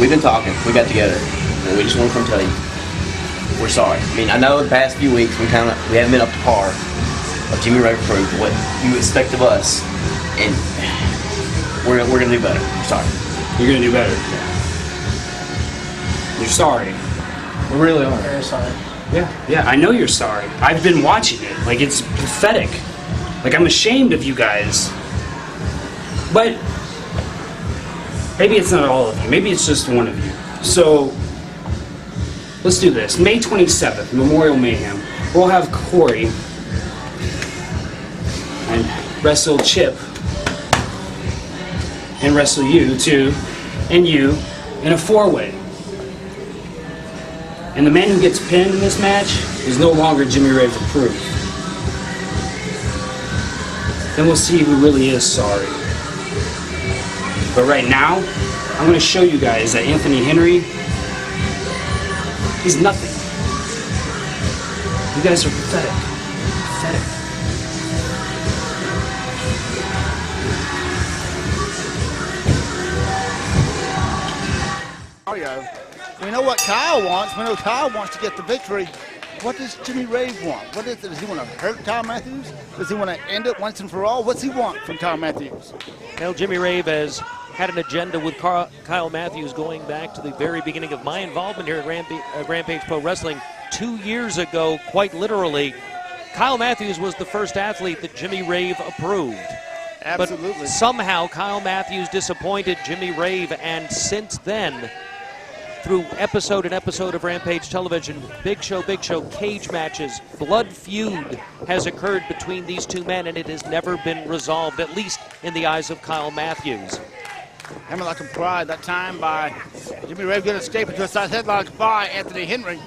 we've been talking. We got together, and we just want to come tell you we're sorry. I mean, I know the past few weeks we haven't been up to par of Jimmy Rave approved, what you expect of us, and we're gonna do better. We're sorry. You're gonna do better. You're sorry. We really are. Very sorry. Yeah, I know you're sorry. I've been watching it. Like, it's pathetic. Like, I'm ashamed of you guys. But maybe it's not all of you. Maybe it's just one of you. So let's do this. May 27th, Memorial Mayhem. We'll have Corey and wrestle Chip and wrestle you too, and you in a 4-way. And the man who gets pinned in this match is no longer Jimmy Rave approved. Then we'll see who really is sorry. But right now, I'm going to show you guys that Anthony Henry, he's nothing. You guys are pathetic. Pathetic. We know what Kyle wants. We know Kyle wants to get the victory. What does Jimmy Rave want? What is it? Does he want to hurt Kyle Matthews? Does he want to end it once and for all? What's he want from Kyle Matthews? Well, Jimmy Rave has had an agenda with Kyle Matthews going back to the very beginning of my involvement here at Rampage Pro Wrestling 2 years ago, quite literally. Kyle Matthews was the first athlete that Jimmy Rave approved. Absolutely. But somehow Kyle Matthews disappointed Jimmy Rave, and since then, through episode and episode of Rampage Television, big show, cage matches, blood feud has occurred between these two men, and it has never been resolved, at least in the eyes of Kyle Matthews. Hammerlock and Pride, that time by Jimmy Rave, good escape into a side headlock by Anthony Henry.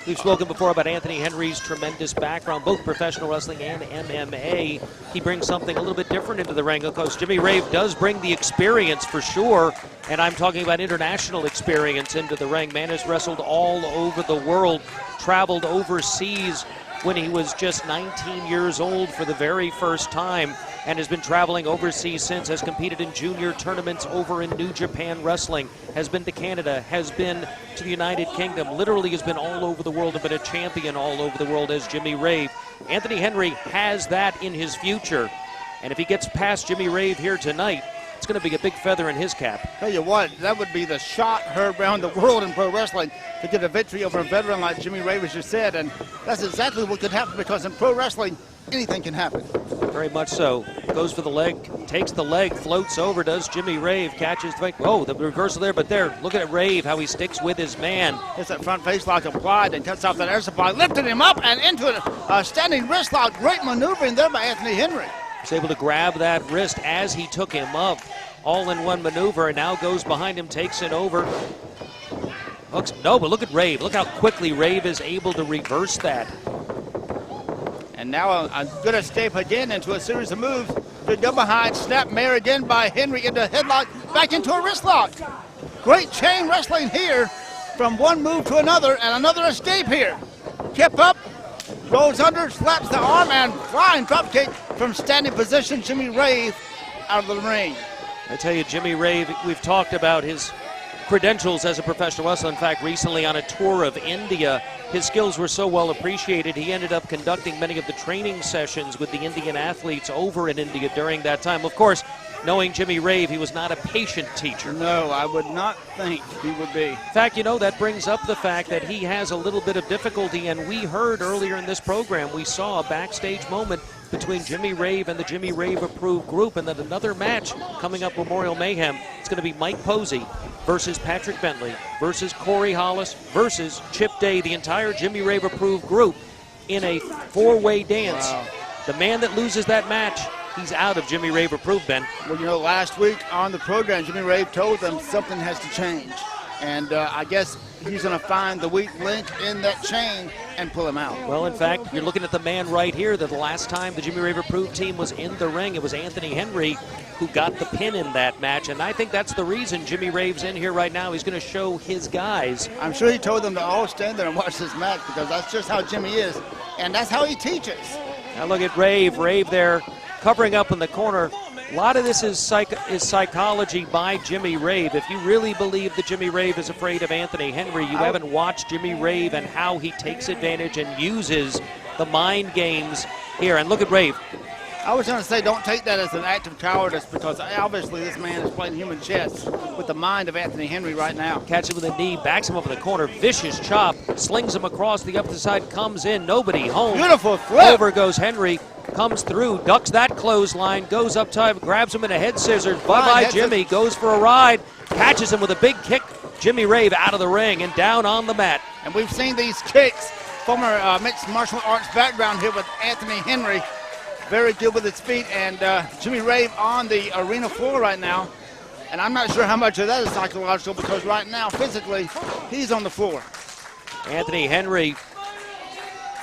We've spoken before about Anthony Henry's tremendous background, both professional wrestling and MMA. He brings something a little bit different into the ring. Of course, Jimmy Rave does bring the experience for sure, and I'm talking about international experience into the ring. Man has wrestled all over the world, traveled overseas when he was just 19 years old for the very first time, and has been traveling overseas since, has competed in junior tournaments over in New Japan Wrestling, has been to Canada, has been to the United Kingdom, literally has been all over the world and been a champion all over the world as Jimmy Rave. Anthony Henry has that in his future, and if he gets past Jimmy Rave here tonight, it's going to be a big feather in his cap. Tell you what, that would be the shot heard around the world in pro wrestling to get a victory over a veteran like Jimmy Rave, as you said, and that's exactly what could happen, because in pro wrestling, anything can happen. Very much so. Goes for the leg, takes the leg, floats over, does Jimmy Rave, catches the... Oh, the reversal there, but there, look at Rave, how he sticks with his man. Hits that front face lock applied and cuts off that air supply, lifted him up and into a standing wrist lock. Great maneuvering there by Anthony Henry. Was able to grab that wrist as he took him up. All in one maneuver, and now goes behind him, takes it over. Hooks, no, but look at Rave. Look how quickly Rave is able to reverse that. And now a good escape again into a series of moves. Good go behind, snap mare again by Henry into a headlock, back into a wrist lock. Great chain wrestling here from one move to another, and another escape here. Kip up, rolls under, slaps the arm, and flying dropkick from standing position. Jimmy Rave out of the ring. I tell you, Jimmy Rave, we've talked about his credentials as a professional wrestler. In fact, recently on a tour of India, his skills were so well appreciated, he ended up conducting many of the training sessions with the Indian athletes over in India during that time. Of course, knowing Jimmy Rave, he was not a patient teacher. No, I would not think he would be. In fact, you know, that brings up the fact that he has a little bit of difficulty, and we heard earlier in this program, we saw a backstage moment between Jimmy Rave and the Jimmy Rave approved group, and then another match coming up Memorial Mayhem. It's going to be Mike Posey versus Patrick Bentley versus Corey Hollis versus Chip Day, the entire Jimmy Rave approved group in a four-way dance. Wow. The man that loses that match, he's out of Jimmy Rave approved, Ben. Well, you know, last week on the program, Jimmy Rave told them something has to change. And I guess he's going to find the weak link in that chain and pull him out. Well, in fact, you're looking at the man right here that the last time the Jimmy Rave approved team was in the ring, it was Anthony Henry who got the pin in that match. And I think that's the reason Jimmy Rave's in here right now. He's going to show his guys. I'm sure he told them to all stand there and watch this match, because that's just how Jimmy is. And that's how he teaches. Now look at Rave. Rave there covering up in the corner. A lot of this is psychology by Jimmy Rave. If you really believe that Jimmy Rave is afraid of Anthony Henry, you haven't watched Jimmy Rave and how he takes advantage and uses the mind games here. And look at Rave. I was going to say, don't take that as an act of cowardice, because obviously this man is playing human chess with the mind of Anthony Henry right now. Catches him with a knee, backs him up in the corner, vicious chop, slings him across the opposite side, comes in, nobody home. Beautiful flip. Over goes Henry, comes through, ducks that clothesline, goes up top, grabs him in a head scissors. Bye-bye Jimmy, goes for a ride, catches him with a big kick. Jimmy Rave out of the ring and down on the mat. And we've seen these kicks, former mixed martial arts background here with Anthony Henry. Very good with his feet, and Jimmy Rave on the arena floor right now. And I'm not sure how much of that is psychological, because right now, physically, he's on the floor. Anthony Henry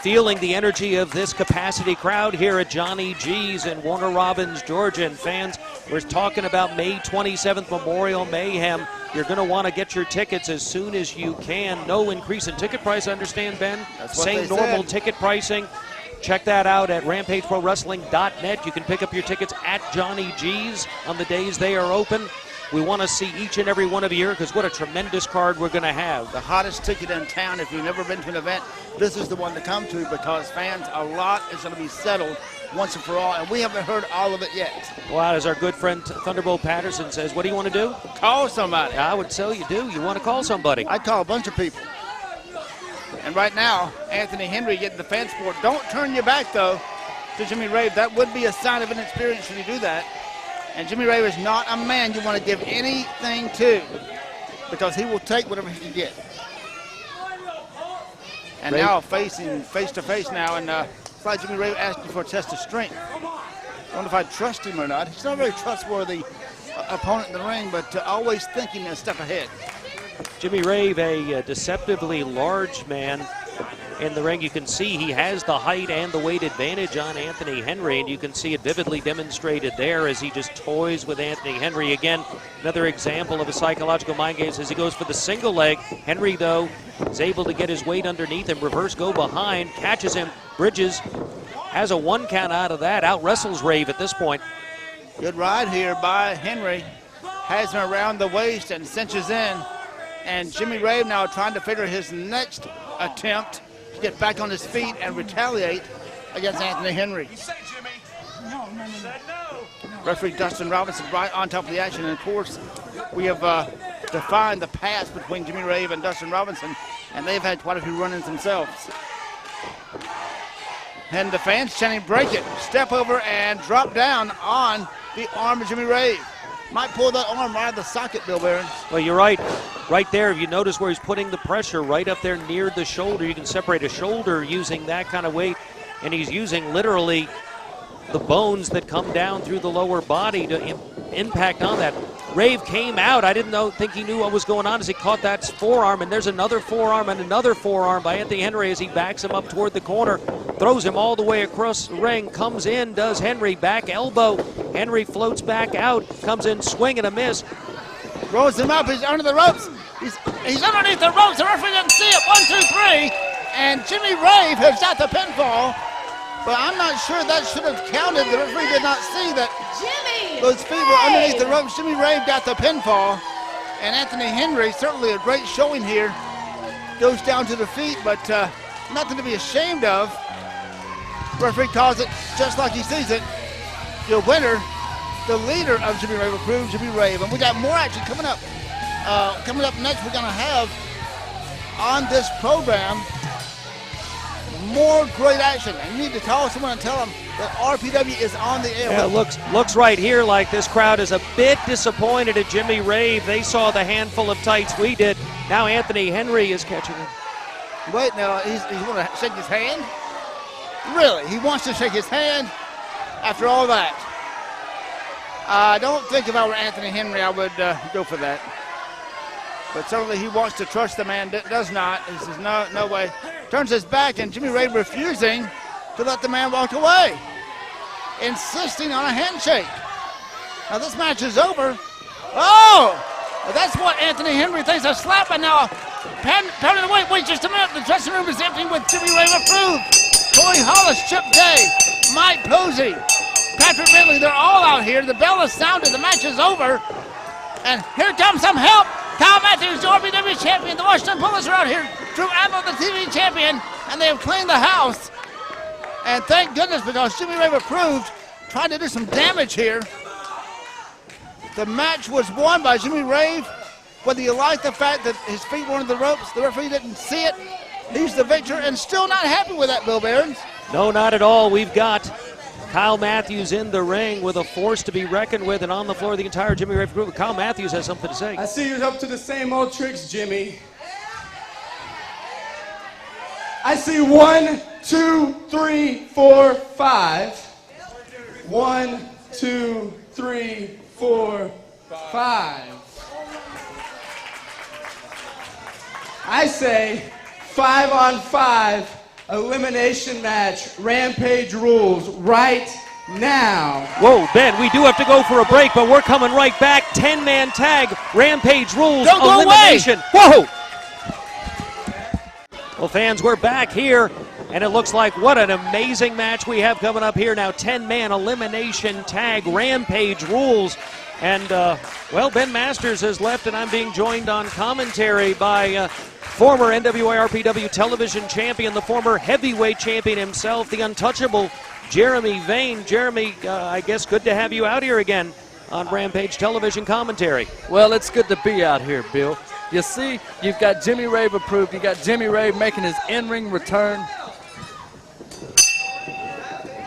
feeling the energy of this capacity crowd here at Johnny G's in Warner Robins, Georgia. And fans, we're talking about May 27th Memorial Mayhem. You're going to want to get your tickets as soon as you can. No increase in ticket price, I understand, Ben. That's what Same they normal said. Ticket pricing. Check that out at RampageProWrestling.net. You can pick up your tickets at Johnny G's on the days they are open. We want to see each and every one of you here, because what a tremendous card we're going to have. The hottest ticket in town. If you've never been to an event, this is the one to come to, because fans, a lot is going to be settled once and for all, and we haven't heard all of it yet. Well, as our good friend Thunderbolt Patterson says, what do you want to do? Call somebody. I would tell you do. You want to call somebody. I'd call a bunch of people. And right now, Anthony Henry getting the fan support. Don't turn your back, though, to Jimmy Rave. That would be a sign of inexperience when you do that. And Jimmy Rave is not a man you want to give anything to, because he will take whatever he can get. And Rave. now facing face-to-face now, and it's like Jimmy Rave asking for a test of strength. I wonder if I trust him or not. He's not a very trustworthy opponent in the ring, but always thinking a step ahead. Jimmy Rave, a deceptively large man in the ring. You can see he has the height and the weight advantage on Anthony Henry, and you can see it vividly demonstrated there as he just toys with Anthony Henry. Again, another example of a psychological mind games as he goes for the single leg. Henry, though, is able to get his weight underneath him, reverse go behind, catches him, bridges, has a 1 count out of that, out wrestles Rave at this point. Good ride here by Henry. Has him around the waist and cinches in. And Jimmy Rave now trying to figure his next attempt to get back on his feet and retaliate against Anthony Henry. Referee Dustin Robinson right on top of the action. And of course, we have defined the past between Jimmy Rave and Dustin Robinson, and they've had quite a few run-ins themselves. And the fans chanting, break it, step over, and drop down on the arm of Jimmy Rave. Might pull that arm right out of the socket, Bill Behrens. Well, you're right. Right there, if you notice where he's putting the pressure right up there near the shoulder, you can separate a shoulder using that kind of weight, and he's using literally the bones that come down through the lower body to impact on that. Rave came out. I didn't think he knew what was going on as he caught that forearm, and there's another forearm and another forearm by Anthony Henry as he backs him up toward the corner, throws him all the way across the ring, comes in, does Henry, back elbow. Henry floats back out, comes in, swing and a miss. Rolls him up, he's under the ropes. He's underneath the ropes, the referee doesn't see it. 1, 2, 3, and Jimmy Rave has got the pinfall. But I'm not sure that should have counted. The referee did not see that those feet were underneath the ropes. Jimmy Rave got the pinfall. And Anthony Henry, certainly a great showing here, goes down to the feet, but nothing to be ashamed of. Referee calls it just like he sees it. The winner, the leader of Jimmy Rave approved, Jimmy Rave. And we got more action coming up. Coming up next, we're going to have on this program more great action. And you need to call someone and tell them that RPW is on the air. Yeah, looks right here like this crowd is a bit disappointed at Jimmy Rave. They saw the handful of tights we did. Now Anthony Henry is catching him. Wait, now he's going to shake his hand? Really? He wants to shake his hand after all that? I don't think if I were Anthony Henry, I would go for that. But certainly he wants to trust the man, does not. He says, no way. Turns his back, and Jimmy Rave refusing to let the man walk away, insisting on a handshake. Now this match is over. Oh! Well, that's what Anthony Henry thinks a slap, and now pounding away. Wait just a minute. The dressing room is empty with Jimmy Rave approved. Corey Hollis, Chip Day, Mike Posey, Patrick Bentley. They're all out here. The bell has sounded. The match is over. And here comes some help. Kyle Matthews, the RPW champion. The Washington Bullets are out here. Drew Adler, the TV champion. And they have cleaned the house. And thank goodness, because Jimmy Rave approved, trying to do some damage here. The match was won by Jimmy Rave. Whether you like the fact that his feet were on the ropes, the referee didn't see it. He's the victor and still not happy with that, Bill Behrens. No, not at all. We've got Kyle Matthews in the ring with a force to be reckoned with, and on the floor the entire Jimmy Rave group. Kyle Matthews has something to say. I see you're up to the same old tricks, Jimmy. I see 1, 2, 3, 4, 5. 1, 2, 3, 4, 5. I say 5-on-5 elimination match, Rampage rules right now. Whoa, Ben, we do have to go for a break, but we're coming right back. 10-man tag, Rampage rules, Don't go elimination. Whoa! Well, fans, we're back here, and it looks like what an amazing match we have coming up here now. 10-man elimination tag, Rampage rules. And, well, Ben Masters has left, and I'm being joined on commentary by former NWA RPW television champion, the former heavyweight champion himself, the untouchable Jeremy Vane. Jeremy, I guess good to have you out here again on Rampage television commentary. Well, it's good to be out here, Bill. You see, you've got Jimmy Rave approved. You got Jimmy Rave making his in-ring return.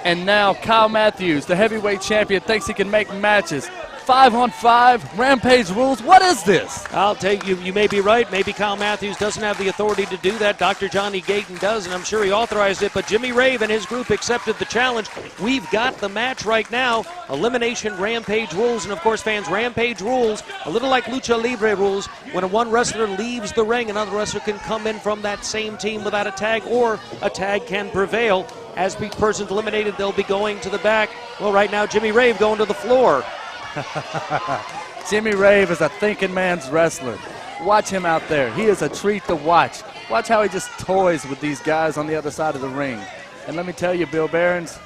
And now Kyle Matthews, the heavyweight champion, thinks he can make matches. 5-on-5, Rampage rules. What is this? I'll take you. You may be right. Maybe Kyle Matthews doesn't have the authority to do that. Dr. Johnny Gayton does, and I'm sure he authorized it. But Jimmy Rave and his group accepted the challenge. We've got the match right now. Elimination Rampage rules. And, of course, fans, Rampage rules, a little like Lucha Libre rules. When one wrestler leaves the ring, another wrestler can come in from that same team without a tag, or a tag can prevail. As the person's eliminated, they'll be going to the back. Well, right now, Jimmy Rave going to the floor. Jimmy Rave is a thinking man's wrestler. Watch him out there. He is a treat to watch. Watch how he just toys with these guys on the other side of the ring. And let me tell you, Bill Behrens,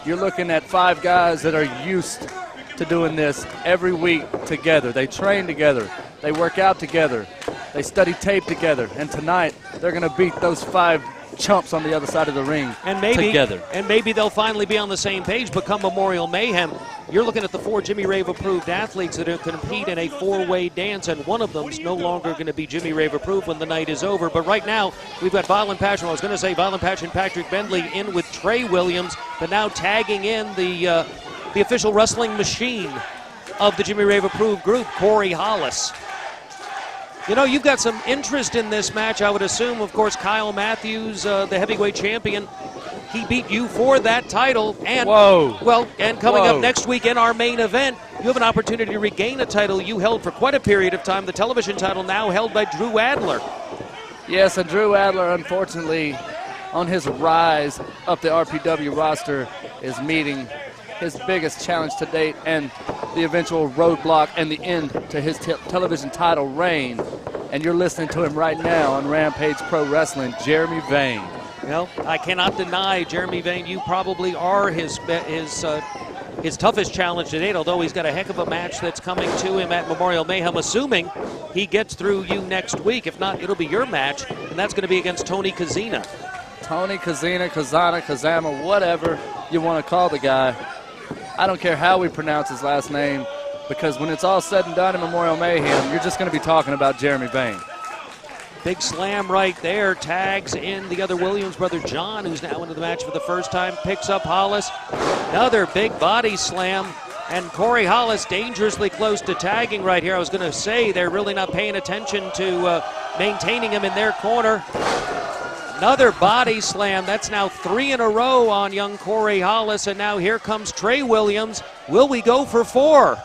you're looking at 5 guys that are used to doing this every week together. They train together. They work out together. They study tape together. And tonight, they're going to beat those 5 chumps on the other side of the ring together. And maybe they'll finally be on the same page, become Memorial Mayhem. You're looking at the 4 Jimmy Rave approved athletes that are compete in a 4-way dance, and one of them's no longer going to be Jimmy Rave approved when the night is over. But right now, we've got Violent Passion. I was going to say Violent Passion Patrick Bentley in with Trey Williams, but now tagging in the official wrestling machine of the Jimmy Rave approved group, Corey Hollis. You know, you've got some interest in this match, I would assume. Of course, Kyle Matthews, the heavyweight champion, he beat you for that title. And, well, and coming up next week in our main event, you have an opportunity to regain a title you held for quite a period of time, the television title now held by Drew Adler. Yes, and Drew Adler, unfortunately, on his rise up the RPW roster, is meeting his biggest challenge to date and the eventual roadblock and the end to his television title reign. And you're listening to him right now on Rampage Pro Wrestling, Jeremy Vane. Well, I cannot deny, Jeremy Vane, you probably are his toughest challenge to date, although he's got a heck of a match that's coming to him at Memorial Mayhem, assuming he gets through you next week. If not, it'll be your match, and that's going to be against Tony Kazina. Tony Kazina, Kazana, Kazama, whatever you want to call the guy. I don't care how we pronounce his last name, because when it's all said and done in Memorial Mayhem, you're just going to be talking about Jeremy Vane. Big slam right there, tags in the other Williams brother, John, who's now into the match for the first time, picks up Hollis. Another big body slam, and Corey Hollis dangerously close to tagging right here. I was going to say they're really not paying attention to maintaining him in their corner. Another body slam. That's now 3 in a row on young Corey Hollis, and now here comes Trey Williams. Will we go for 4?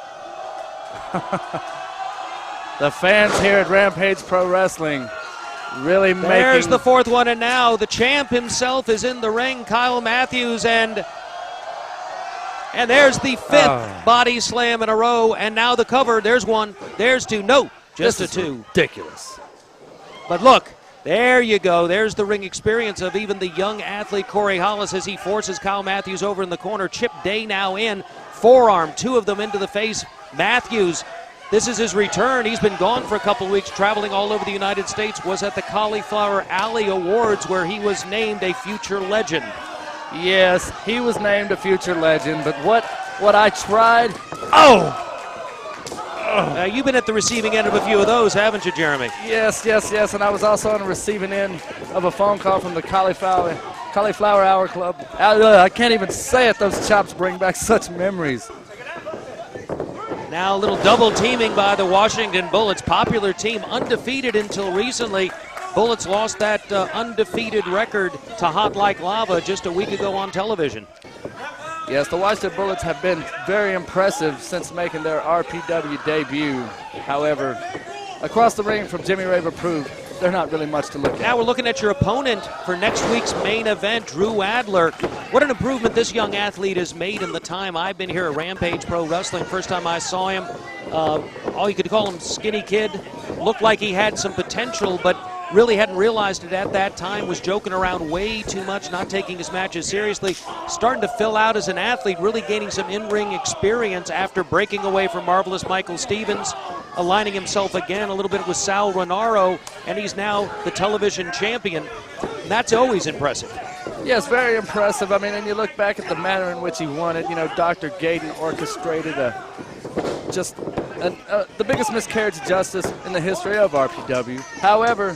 The fans here at Rampage Pro Wrestling really making... There's the 4th one, and now the champ himself is in the ring, Kyle Matthews, and there's the 5th body slam in a row, and now the cover. There's 1, there's 2. No, just a 2. Ridiculous. But look, There you go. There's the ring experience of even the young athlete Corey Hollis as he forces Kyle Matthews over in the corner. Chip Day now in. Forearm, 2 of them into the face. Matthews, this is his return. He's been gone for a couple weeks, traveling all over the United States. Was at the Cauliflower Alley Awards where he was named a future legend. Yes, he was named a future legend, but what I tried... Oh! You've been at the receiving end of a few of those, haven't you, Jeremy? Yes, and I was also on the receiving end of a phone call from the Cauliflower Hour Club. I can't even say it. Those chops bring back such memories. Now a little double teaming by the Washington Bullets, popular team, undefeated until recently. Bullets lost that undefeated record to Hot Like Lava just a week ago on television. Yes, the Washington Bullets have been very impressive since making their RPW debut. However, across the ring from Jimmy Rave Approved, they're not really much to look at. Now we're looking at your opponent for next week's main event, Drew Adler. What an improvement this young athlete has made in the time I've been here at Rampage Pro Wrestling. First time I saw him, all you could call him skinny kid. Looked like he had some potential, but really hadn't realized it at that time, was joking around way too much, not taking his matches seriously, starting to fill out as an athlete, really gaining some in-ring experience after breaking away from Marvelous Michael Stevens, aligning himself again a little bit with Sal Renaro, and he's now the television champion. That's always impressive. Yes, very impressive. I mean, and you look back at the manner in which he won it, you know, Dr. Gayden orchestrated the biggest miscarriage of justice in the history of RPW. However,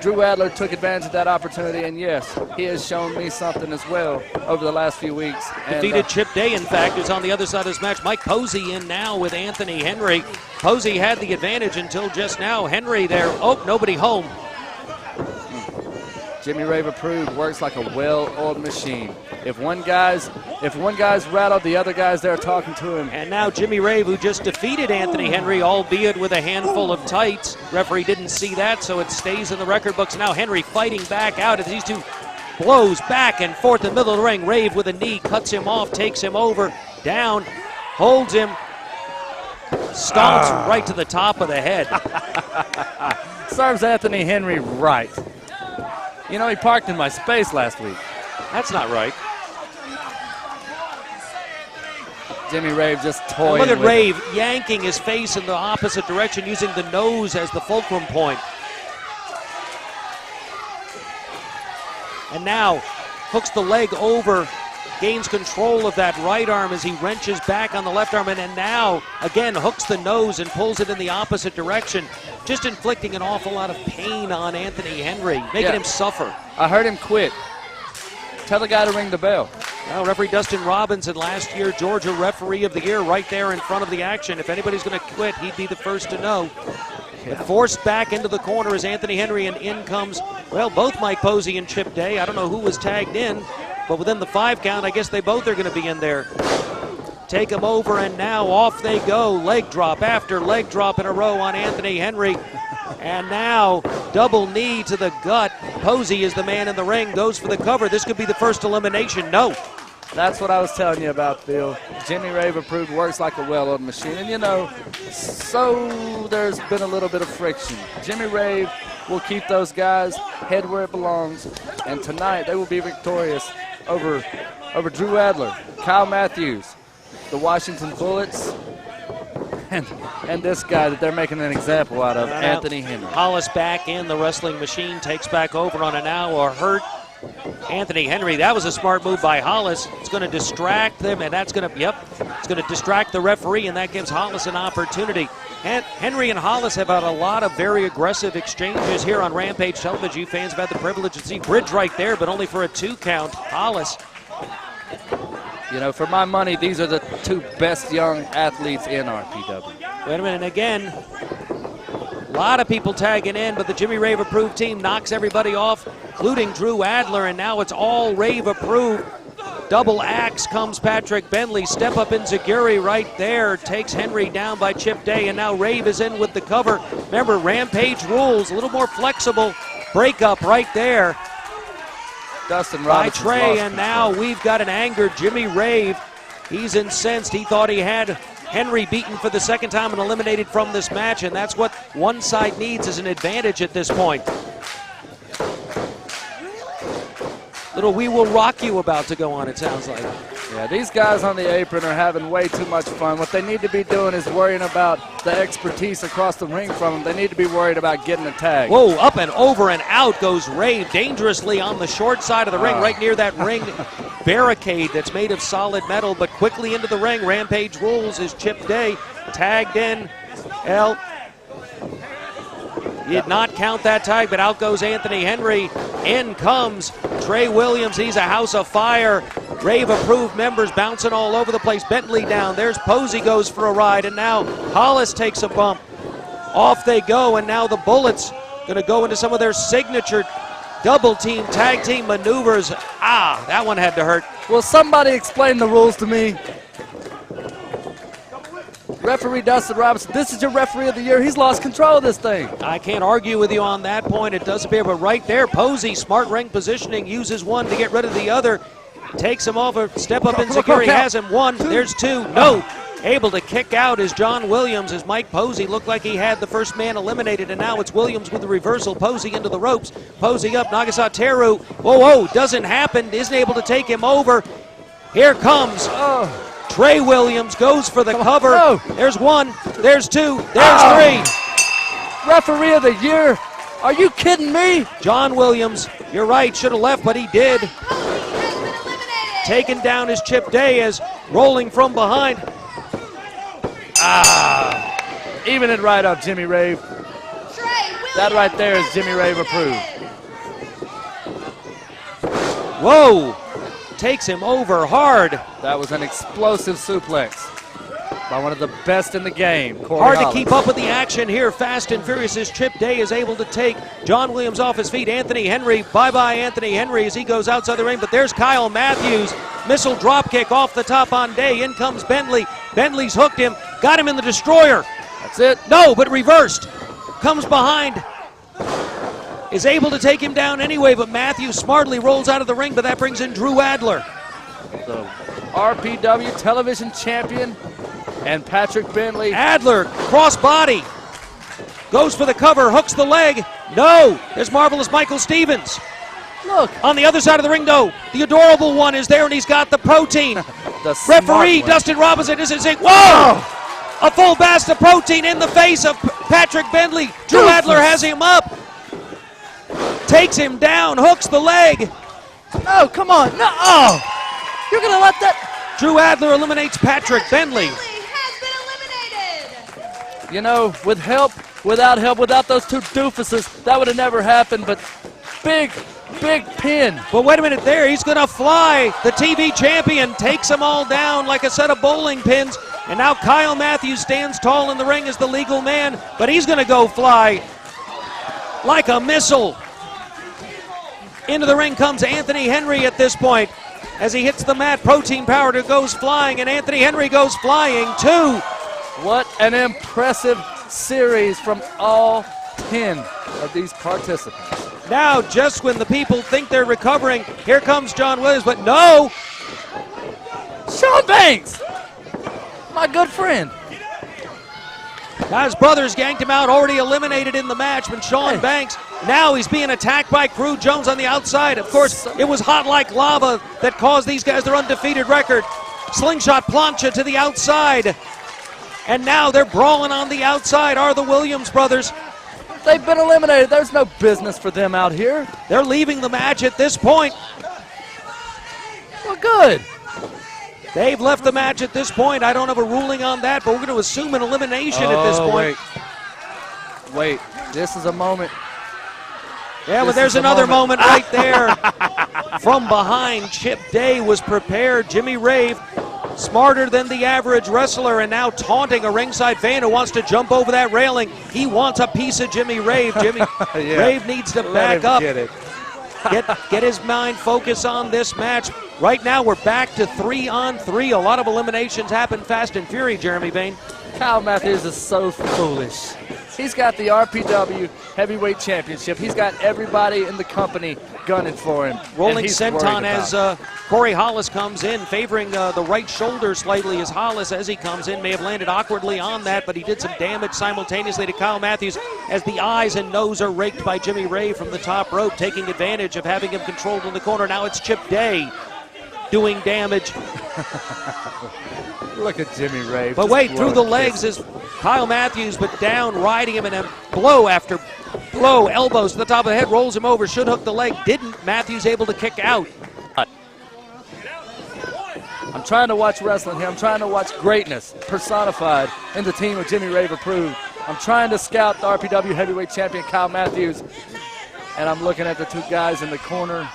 Drew Adler took advantage of that opportunity, and yes, he has shown me something as well over the last few weeks. Defeated Chip Day, in fact, who's on the other side of this match. Mike Posey in now with Anthony Henry. Posey had the advantage until just now. Henry there. Oh, nobody home. Jimmy Rave Approved works like a well-oiled machine. If one guy's rattled, the other guy's there talking to him. And now Jimmy Rave, who just defeated Anthony Henry, albeit with a handful of tights. Referee didn't see that, so it stays in the record books. Now Henry fighting back out as these two blows back and forth in the middle of the ring. Rave with a knee, cuts him off, takes him over, down, holds him, stomps right to the top of the head. Serves Anthony Henry right. You know, he parked in my space last week. That's not right. Jimmy Rave just toying. Look at with Rave it. yanking his face in the opposite direction, using the nose as the fulcrum point. And now hooks the leg over, gains control of that right arm as he wrenches back on the left arm, and then now again hooks the nose and pulls it in the opposite direction, just inflicting an awful lot of pain on Anthony Henry, making him suffer. I heard him quit. Tell the guy to ring the bell. Now, referee Dustin Robinson, last year Georgia Referee of the Year, right there in front of the action. If anybody's going to quit, he'd be the first to know. But forced back into the corner is Anthony Henry, and in comes, well, both Mike Posey and Chip Day. I don't know who was tagged in, but within the 5 count, I guess they both are going to be in there. Take him over, and now off they go. Leg drop after leg drop in a row on Anthony Henry. And now double knee to the gut. Posey is the man in the ring, goes for the cover. This could be the first elimination. No. That's what I was telling you about, Bill. Jimmy Rave Approved works like a well-oiled machine. And, you know, so there's been a little bit of friction. Jimmy Rave will keep those guys head where it belongs. And tonight they will be victorious over Drew Adler, Kyle Matthews, the Washington Bullets, and this guy that they're making an example out of, Anthony Henry. Hollis back in the wrestling machine, takes back over on a now hurt Anthony Henry. That was a smart move by Hollis. It's going to distract them, and that's going to, it's going to distract the referee, and that gives Hollis an opportunity. And Henry and Hollis have had a lot of very aggressive exchanges here on Rampage Television. You fans have had the privilege to see Bridge right there, but only for a 2 count. Hollis. You know, for my money, these are the 2 best young athletes in RPW. Wait a minute, again, a lot of people tagging in, but the Jimmy Rave Approved team knocks everybody off, including Drew Adler, and now it's all Rave Approved. Double axe comes Patrick Bentley. Step up in Zaguri right there. Takes Henry down by Chip Day, and now Rave is in with the cover. Remember, Rampage rules, a little more flexible. Breakup right there. Dustin By Robinson Trey, and now we've got an angered Jimmy Rave. He's incensed. He thought he had Henry beaten for the 2nd time and eliminated from this match, and that's what one side needs as an advantage at this point. Little We Will Rock You about to go on, it sounds like. Yeah, these guys on the apron are having way too much fun. What they need to be doing is worrying about the expertise across the ring from them. They need to be worried about getting a tag. Whoa, up and over and out goes Rave dangerously on the short side of the ring, right near that ring barricade that's made of solid metal, but quickly into the ring. Rampage Rules is Chip Day, tagged in. He did not count that tag, but out goes Anthony Henry. In comes Trey Williams. He's a house of fire. Rave-approved members bouncing all over the place. Bentley down. There's Posey goes for a ride, and now Hollis takes a bump. Off they go, and now the Bullets going to go into some of their signature double-team, tag-team maneuvers. That one had to hurt. Will somebody explain the rules to me? Referee Dustin Robinson, this is your referee of the year. He's lost control of this thing. I can't argue with you on that point. It does appear, but right there, Posey, smart ring positioning, uses one to get rid of the other. Takes him off a step up in security, has him one. There's two. No. Able to kick out is John Williams as Mike Posey looked like he had the first man eliminated, and now it's Williams with the reversal. Posey into the ropes. Posey up. Nagasateru. Whoa, doesn't happen. Isn't able to take him over. Here comes Trey Williams, goes for the cover. No. There's one. There's two. There's three. Referee of the year. Are you kidding me? John Williams, you're right, should have left, but he did. Taken down is Chip Day as rolling from behind. Even it right up, Jimmy Rave. That right there is Jimmy Rave approved. Whoa! Takes him over hard. That was an explosive suplex by one of the best in the game, Corey Hard Hollis. to keep up with the action here. Fast and furious as Chip Day is able to take John Williams off his feet. Anthony Henry, bye-bye Anthony Henry as he goes outside the ring, but there's Kyle Matthews. Missile dropkick off the top on Day. In comes Bentley. Bentley's hooked him, got him in the destroyer. That's it. No, but reversed. Comes behind. Is able to take him down anyway, but Matthews smartly rolls out of the ring, but that brings in Drew Adler. The RPW television champion and Patrick Bentley. Adler, cross body. Goes for the cover, hooks the leg. No, there's Marvelous Michael Stevens. Look. On the other side of the ring, though, the adorable one is there, and he's got the protein. The Referee Dustin Robinson isn't saying, whoa! A full blast of protein in the face of Patrick Bentley. Drew Adler has him up. Takes him down, hooks the leg. No, come on. No. Oh. You're going to let that. Drew Adler eliminates Patrick Bentley. You know, with help, without those two doofuses, that would have never happened, but big pin. But wait a minute there, he's going to fly. The TV champion takes them all down like a set of bowling pins. And now Kyle Matthews stands tall in the ring as the legal man, but he's going to go fly like a missile. Into the ring comes Anthony Henry at this point. As he hits the mat, protein powder goes flying, and Anthony Henry goes flying too. What an impressive series from all 10 of these participants. Now, just when the people think they're recovering, here comes John Williams, but no! Sean Banks! My good friend. Now his brothers yanked him out, already eliminated in the match, but Sean Banks, now he's being attacked by Crew Jones on the outside. Of course, it was hot like lava that caused these guys their undefeated record. Slingshot plancha to the outside. And now they're brawling on the outside, are the Williams brothers. They've been eliminated. There's no business for them out here. They're leaving the match at this point. Well, good. They've left the match at this point. I don't have a ruling on that, but we're going to assume an elimination at this point. Wait, this is a moment. Yeah, but there's another moment right there. From behind, Chip Day was prepared. Jimmy Rave, smarter than the average wrestler, and now taunting a ringside fan who wants to jump over that railing. He wants a piece of Jimmy Rave. Rave needs to back up. Get his mind focused on this match. Right now, we're back to 3-on-3. A lot of eliminations happen fast and fury, Jeremy Vane. Kyle Matthews is so foolish. He's got the RPW Heavyweight Championship. He's got everybody in the company gunning for him. Rolling and he's senton worried as about Corey Hollis comes in, favoring the right shoulder slightly as Hollis, as he comes in, may have landed awkwardly on that, but he did some damage simultaneously to Kyle Matthews as the eyes and nose are raked by Jimmy Rave from the top rope, taking advantage of having him controlled in the corner. Now it's Chip Day doing damage. Look at Jimmy Rave. But wait, through the legs is Kyle Matthews, but down, riding him in a blow after blow, elbows to the top of the head, rolls him over, should hook the leg, didn't. Matthews able to kick out. I'm trying to watch wrestling here. I'm trying to watch greatness personified in the team of Jimmy Rave approved. I'm trying to scout the RPW heavyweight champion Kyle Matthews, and I'm looking at the two guys in the corner.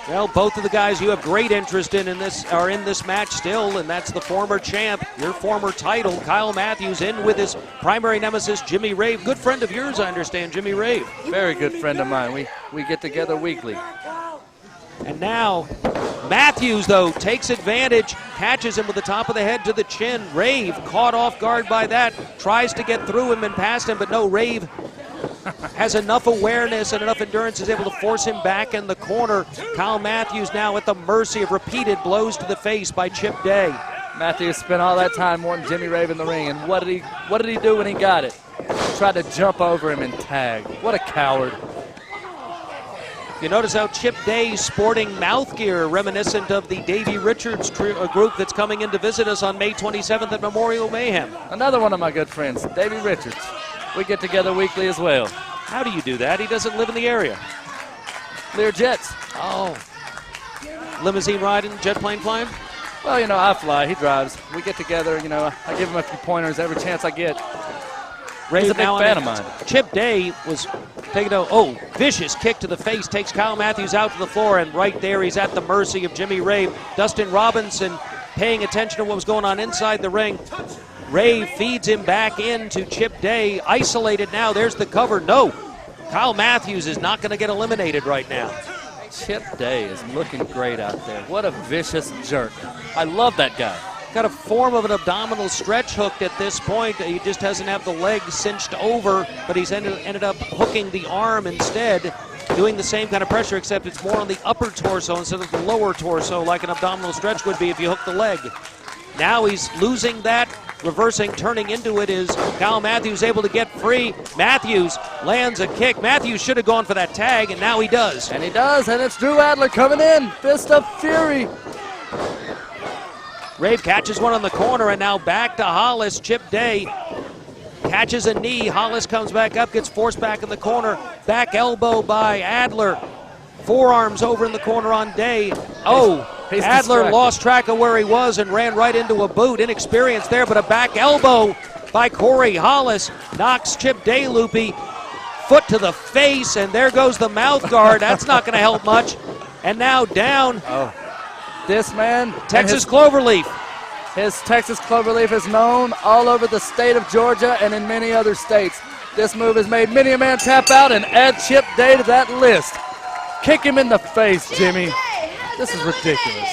Well, both of the guys you have great interest in this are in this match still, and that's the former champ, your former title, Kyle Matthews, in with his primary nemesis, Jimmy Rave. Good friend of yours, I understand, Jimmy Rave. Very good friend of mine. We get together weekly. And now Matthews, though, takes advantage, catches him with the top of the head to the chin. Rave caught off guard by that, tries to get through him and past him, but no, Rave has enough awareness and enough endurance, is able to force him back in the corner. Kyle Matthews now at the mercy of repeated blows to the face by Chip Day. Matthews spent all that time wanting Jimmy Rave in the ring, and what did he do when he got it? Tried to jump over him and tag. What a coward. You notice how Chip Day's sporting mouth gear, reminiscent of the Davey Richards group that's coming in to visit us on May 27th at Memorial Mayhem. Another one of my good friends, Davey Richards. We get together weekly as well. How do you do that? He doesn't live in the area. Lear Jets. Oh. Limousine riding, jet plane flying? Well, you know, I fly, he drives. We get together, you know, I give him a few pointers every chance I get. He's a big fan of mine. Chip Day was taking a vicious kick to the face, takes Kyle Matthews out to the floor, and right there he's at the mercy of Jimmy Rave. Dustin Robinson paying attention to what was going on inside the ring. Rave feeds him back into Chip Day, isolated now. There's the cover. No, Kyle Matthews is not going to get eliminated right now. Chip Day is looking great out there. What a vicious jerk. I love that guy. Got a form of an abdominal stretch hooked at this point. He just doesn't have the leg cinched over, but he's ended up hooking the arm instead, doing the same kind of pressure, except it's more on the upper torso instead of the lower torso, like an abdominal stretch would be if you hook the leg. Now he's losing that, reversing, turning into it is Kyle Matthews, able to get free. Matthews lands a kick. Matthews should have gone for that tag, and now he does. And he does, and it's Drew Adler coming in. Fist of Fury. Rave catches one on the corner, and now back to Hollis. Chip Day catches a knee. Hollis comes back up, gets forced back in the corner. Back elbow by Adler. Forearms over in the corner on Day. He's Adler distracted. lost track of where he was and ran right into a boot. Inexperienced there, but a back elbow by Corey Hollis knocks Chip Day loopy. Foot to the face, and there goes the mouth guard. That's not going to help much. And now down. This man, Texas Cloverleaf. His Texas Cloverleaf is known all over the state of Georgia and in many other states. This move has made many a man tap out and add Chip Day to that list. Kick him in the face, Jimmy. This is ridiculous.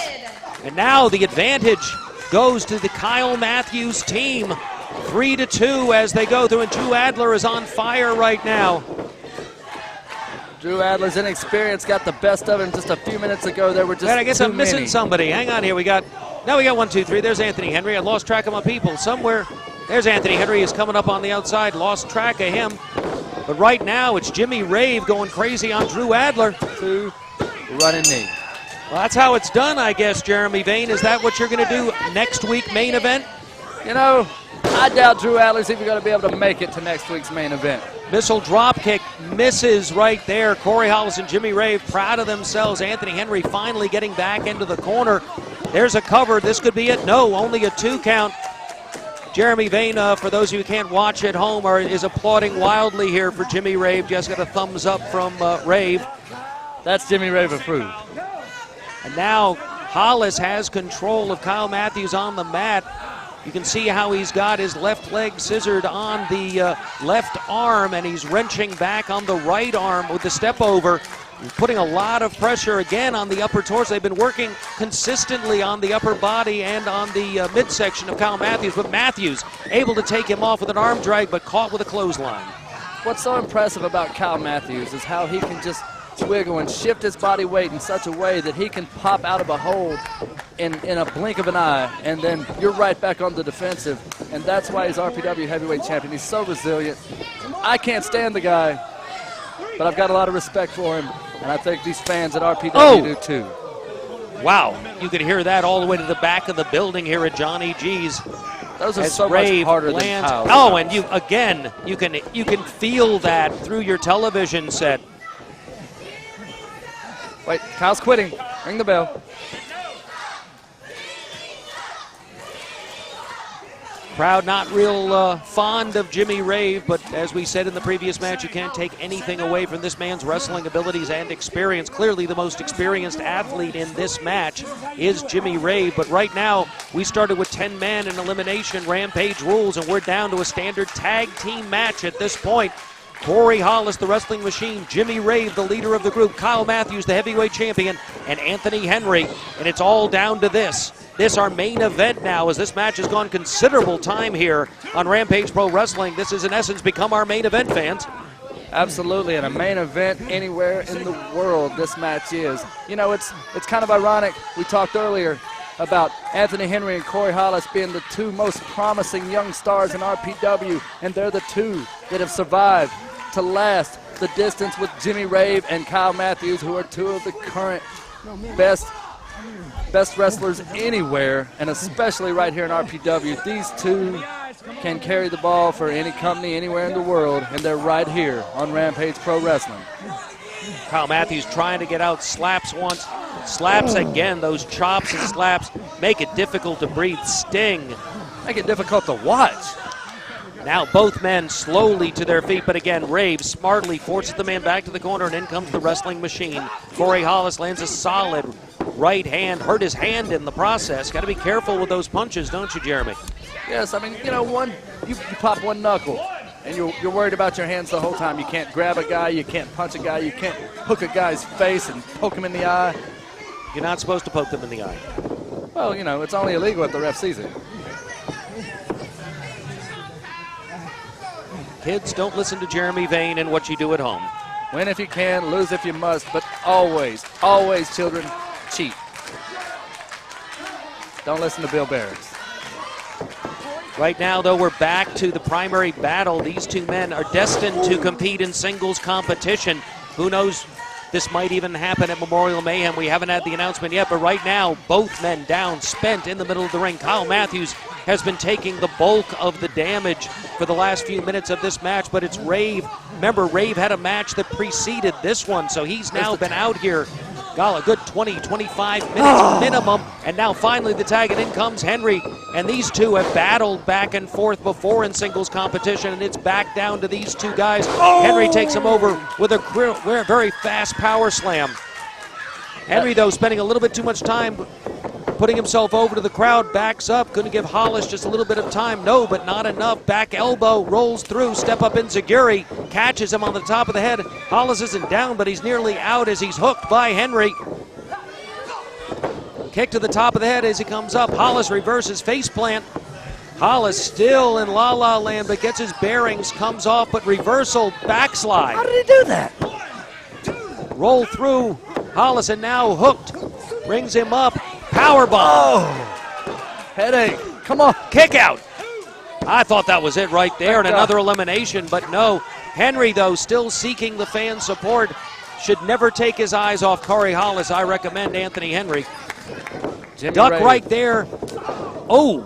And now the advantage goes to the Kyle Matthews team. 3-2 as they go through, and Drew Adler is on fire right now. Drew Adler's inexperience got the best of him just a few minutes ago. There were just I guess too I'm missing many. somebody. Hang on here. We got 1, 2, 3. There's Anthony Henry. I lost track of my people somewhere. There's Anthony Henry is coming up on the outside. Lost track of him. But right now it's Jimmy Rave going crazy on Drew Adler. 2 running knee. Well, that's how it's done, I guess, Jeremy Vane. Is that what you're going to do next week, main event? You know, I doubt Drew Adler's even going to be able to make it to next week's main event. Missile drop kick misses right there. Corey Hollis and Jimmy Rave proud of themselves. Anthony Henry finally getting back into the corner. There's a cover. This could be it. No, only a 2 count. Jeremy Vane, for those of you who can't watch at home, is applauding wildly here for Jimmy Rave. Just got a thumbs up from Rave. That's Jimmy Rave approved. And now Hollis has control of Kyle Matthews on the mat. You can see how he's got his left leg scissored on the left arm, and he's wrenching back on the right arm with the step over. He's putting a lot of pressure again on the upper torso. They've been working consistently on the upper body and on the midsection of Kyle Matthews, but Matthews able to take him off with an arm drag, but caught with a clothesline. What's so impressive about Kyle Matthews is how he can just wiggle and shift his body weight in such a way that he can pop out of a hold in a blink of an eye, and then you're right back on the defensive. And that's why he's RPW heavyweight champion. He's so resilient. I can't stand the guy, but I've got a lot of respect for him, and I think these fans at RPW do too. Wow, you can hear that all the way to the back of the building here at Johnny G's. Those are As so Rave much harder lands. than Kyle. Oh, and you can feel that through your television set. Wait, Kyle's quitting. Ring the bell. Crowd not real fond of Jimmy Rave, but as we said in the previous match, you can't take anything away from this man's wrestling abilities and experience. Clearly the most experienced athlete in this match is Jimmy Rave, but right now we started with 10-man in elimination Rampage rules, and we're down to a standard tag team match at this point. Corey Hollis, the wrestling machine, Jimmy Rave, the leader of the group, Kyle Matthews, the heavyweight champion, and Anthony Henry, and it's all down to this. This our main event now, as this match has gone considerable time here on Rampage Pro Wrestling. This has in essence become our main event, fans. Absolutely, and a main event anywhere in the world this match is. You know, it's kind of ironic. We talked earlier about Anthony Henry and Corey Hollis being the two most promising young stars in RPW, and they're the two that have survived to last the distance with Jimmy Rave and Kyle Matthews, who are two of the current best wrestlers anywhere, and especially right here in RPW. These two can carry the ball for any company anywhere in the world, and they're right here on Rampage Pro Wrestling. Kyle Matthews trying to get out, slaps once, slaps again. Those chops and slaps make it difficult to breathe, sting. Make it difficult to watch. Now both men slowly to their feet, but again, Rave smartly forces the man back to the corner, and in comes the wrestling machine. Corey Hollis lands a solid right hand, hurt his hand in the process. Got to be careful with those punches, don't you, Jeremy? Yes, I mean, you know, you pop one knuckle, and you're worried about your hands the whole time. You can't grab a guy, you can't punch a guy, you can't hook a guy's face and poke him in the eye. You're not supposed to poke them in the eye. Well, you know, it's only illegal if the ref sees it. Kids, don't listen to Jeremy Vane and what you do at home. Win if you can, lose if you must, but always, always, children, cheat. Don't listen to Bill Behrens. Right now, though, we're back to the primary battle. These two men are destined to compete in singles competition. Who knows, this might even happen at Memorial Mayhem. We haven't had the announcement yet, but right now, both men down, spent in the middle of the ring. Kyle Matthews has been taking the bulk of the damage for the last few minutes of this match, but it's Rave. Remember, Rave had a match that preceded this one, so he's now been out here, a good 20, 25 minutes minimum, and now finally the tag, and in comes Henry, and these two have battled back and forth before in singles competition, and it's back down to these two guys. Henry takes him over with a very fast power slam. Henry, though, spending a little bit too much time putting himself over to the crowd, backs up, going to give Hollis just a little bit of time. No, but not enough. Back elbow, rolls through, step up enziguri, catches him on the top of the head. Hollis isn't down, but he's nearly out as he's hooked by Henry. Kick to the top of the head as he comes up. Hollis reverses face plant. Hollis still in la-la land, but gets his bearings, comes off, but reversal, backslide. How did he do that? Roll through Hollis, and now hooked. Brings him up. Powerbomb. Headache. Come on. Kick out. I thought that was it right there, and another elimination, but no. Henry, though, still seeking the fan support. Should never take his eyes off Corey Hollis. I recommend Anthony Henry. Jimmy Duck Rave. right there. Oh,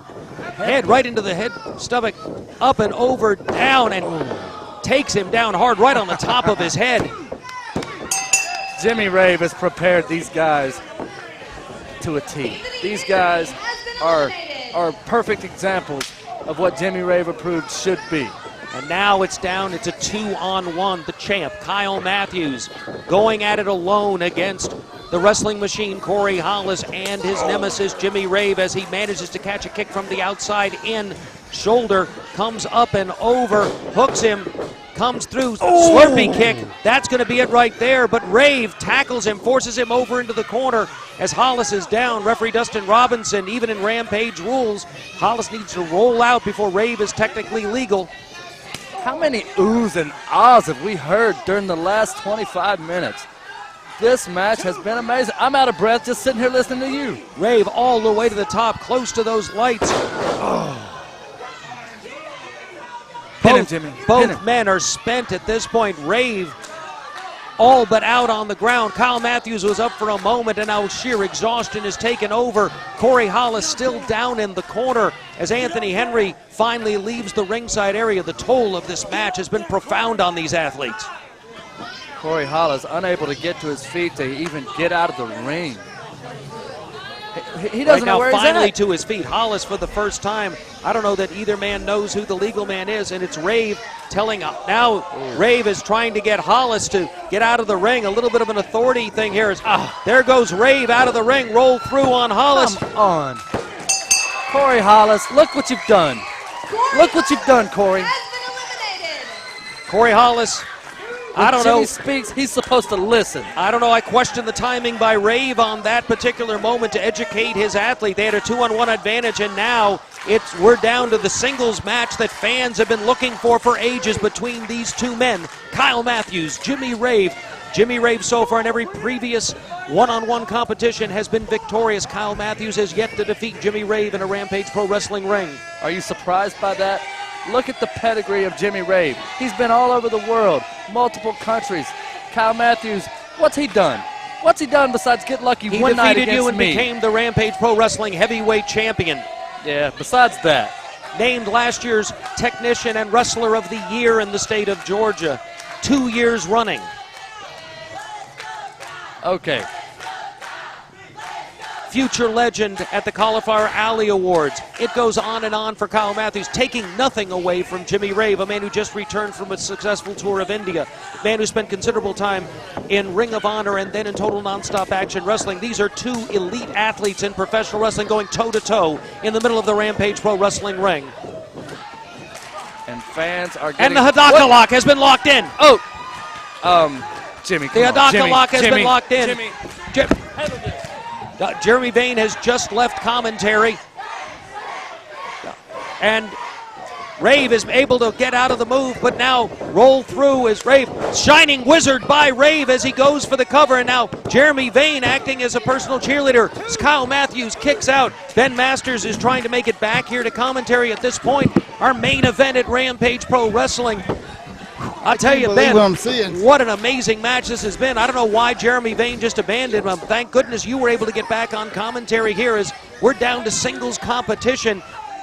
head right into the head, stomach, up and over, down, and takes him down hard right on the top of his head. Jimmy Rave has prepared these guys to a T. These guys are perfect examples of what Jimmy Rave approved should be. And now it's down, it's a 2-on-1. The champ, Kyle Matthews, going at it alone against the wrestling machine, Corey Hollis, and his nemesis, Jimmy Rave, as he manages to catch a kick from the outside in. Shoulder comes up and over, hooks him, comes through, slurpee kick. That's going to be it right there, but Rave tackles him, forces him over into the corner as Hollis is down. Referee Dustin Robinson, even in Rampage rules, Hollis needs to roll out before Rave is technically legal. How many oohs and ahs have we heard during the last 25 minutes? This match has been amazing. I'm out of breath just sitting here listening to you. Rave all the way to the top, close to those lights. Pin him, Jimmy. Pin Both him. men are spent at this point. Rave all but out on the ground. Kyle Matthews was up for a moment, and now sheer exhaustion is taken over. Corey Hollis still down in the corner as Anthony Henry finally leaves the ringside area. The toll of this match has been profound on these athletes. Corey Hollis unable to get to his feet to even get out of the ring. He doesn't right know now, where he's finally at. to his feet. Hollis for the first time. I don't know that either man knows who the legal man is, and it's Rave telling. Now Rave is trying to get Hollis to get out of the ring. A little bit of an authority thing here. There goes Rave out of the ring. Roll through on Hollis. Come on. Corey Hollis, look what you've done. Look what you've done, Corey. Corey Hollis. When I don't Jimmy know. speaks, he's supposed to listen. I don't know. I question the timing by Rave on that particular moment to educate his athlete. They had a 2-on-1 advantage, and now we're down to the singles match that fans have been looking for ages between these two men. Kyle Matthews, Jimmy Rave. Jimmy Rave so far in every previous one-on-one competition has been victorious. Kyle Matthews has yet to defeat Jimmy Rave in a Rampage Pro Wrestling ring. Are you surprised by that? Look at the pedigree of Jimmy Rave. He's been all over the world, multiple countries. Kyle Matthews, what's he done? What's he done besides get lucky He one night defeated against you and me? became the Rampage Pro Wrestling heavyweight champion. Yeah, besides that. Named last year's Technician and Wrestler of the Year in the state of Georgia. 2 years running. Okay. Future legend at the Cauliflower Alley Awards. It goes on and on for Kyle Matthews, taking nothing away from Jimmy Rave, a man who just returned from a successful tour of India, a man who spent considerable time in Ring of Honor and then in Total Nonstop Action Wrestling. These are two elite athletes in professional wrestling going toe-to-toe in the middle of the Rampage Pro Wrestling ring. And fans are getting... And the Hidaka lock has been locked in. Jimmy, The Hidaka lock has been locked in. Jimmy. Jeremy Vane has just left commentary. And Rave is able to get out of the move, but now roll through as Rave. Shining Wizard by Rave as he goes for the cover. And now Jeremy Vane acting as a personal cheerleader. As Kyle Matthews kicks out. Ben Masters is trying to make it back here to commentary at this point. Our main event at Rampage Pro Wrestling. I tell you, Ben, what I'm seeing. what an amazing match this has been. I don't know why Jeremy Vane just abandoned him. Thank goodness you were able to get back on commentary here as we're down to singles competition.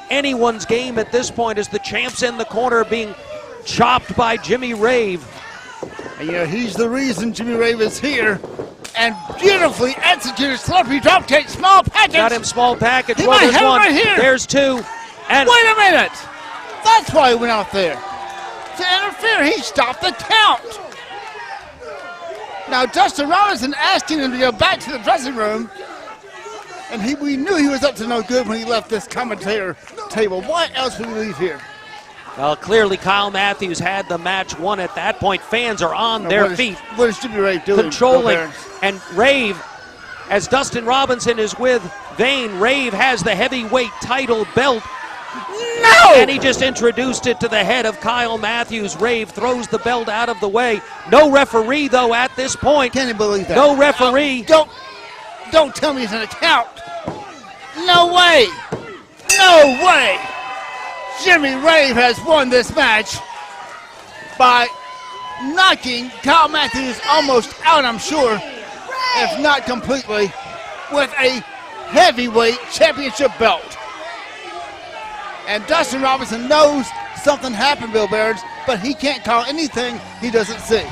Anyone's game at this point as the champ's in the corner being chopped by Jimmy Rave. And, you know, he's the reason Jimmy Rave is here. And beautifully executed celebrity drop kick, small package. Got him small package. He Well, might there's have it one. right here. There's two. And Wait a minute. That's why he went out there. To interfere, he stopped the count. Now, Dustin Robinson asking him to go back to the dressing room, and we knew he was up to no good when he left this commentator table. What else would he leave here? well, clearly Kyle Matthews had the match won at that point. Fans are on their feet. What is Jimmy Rave doing? Controlling. Behrens? And Rave, as Dustin Robinson is with Vane, Rave has the heavyweight title belt. No! And he just introduced it to the head of Kyle Matthews. Rave throws the belt out of the way. No referee, though, at this point. Can you believe that? No referee. Don't tell me it's an account. No way. No way. Jimmy Rave has won this match by knocking Kyle Matthews almost out, I'm sure, if not completely, with a heavyweight championship belt. And Dustin Robinson knows something happened, Bill Behrens, but he can't call anything he doesn't see.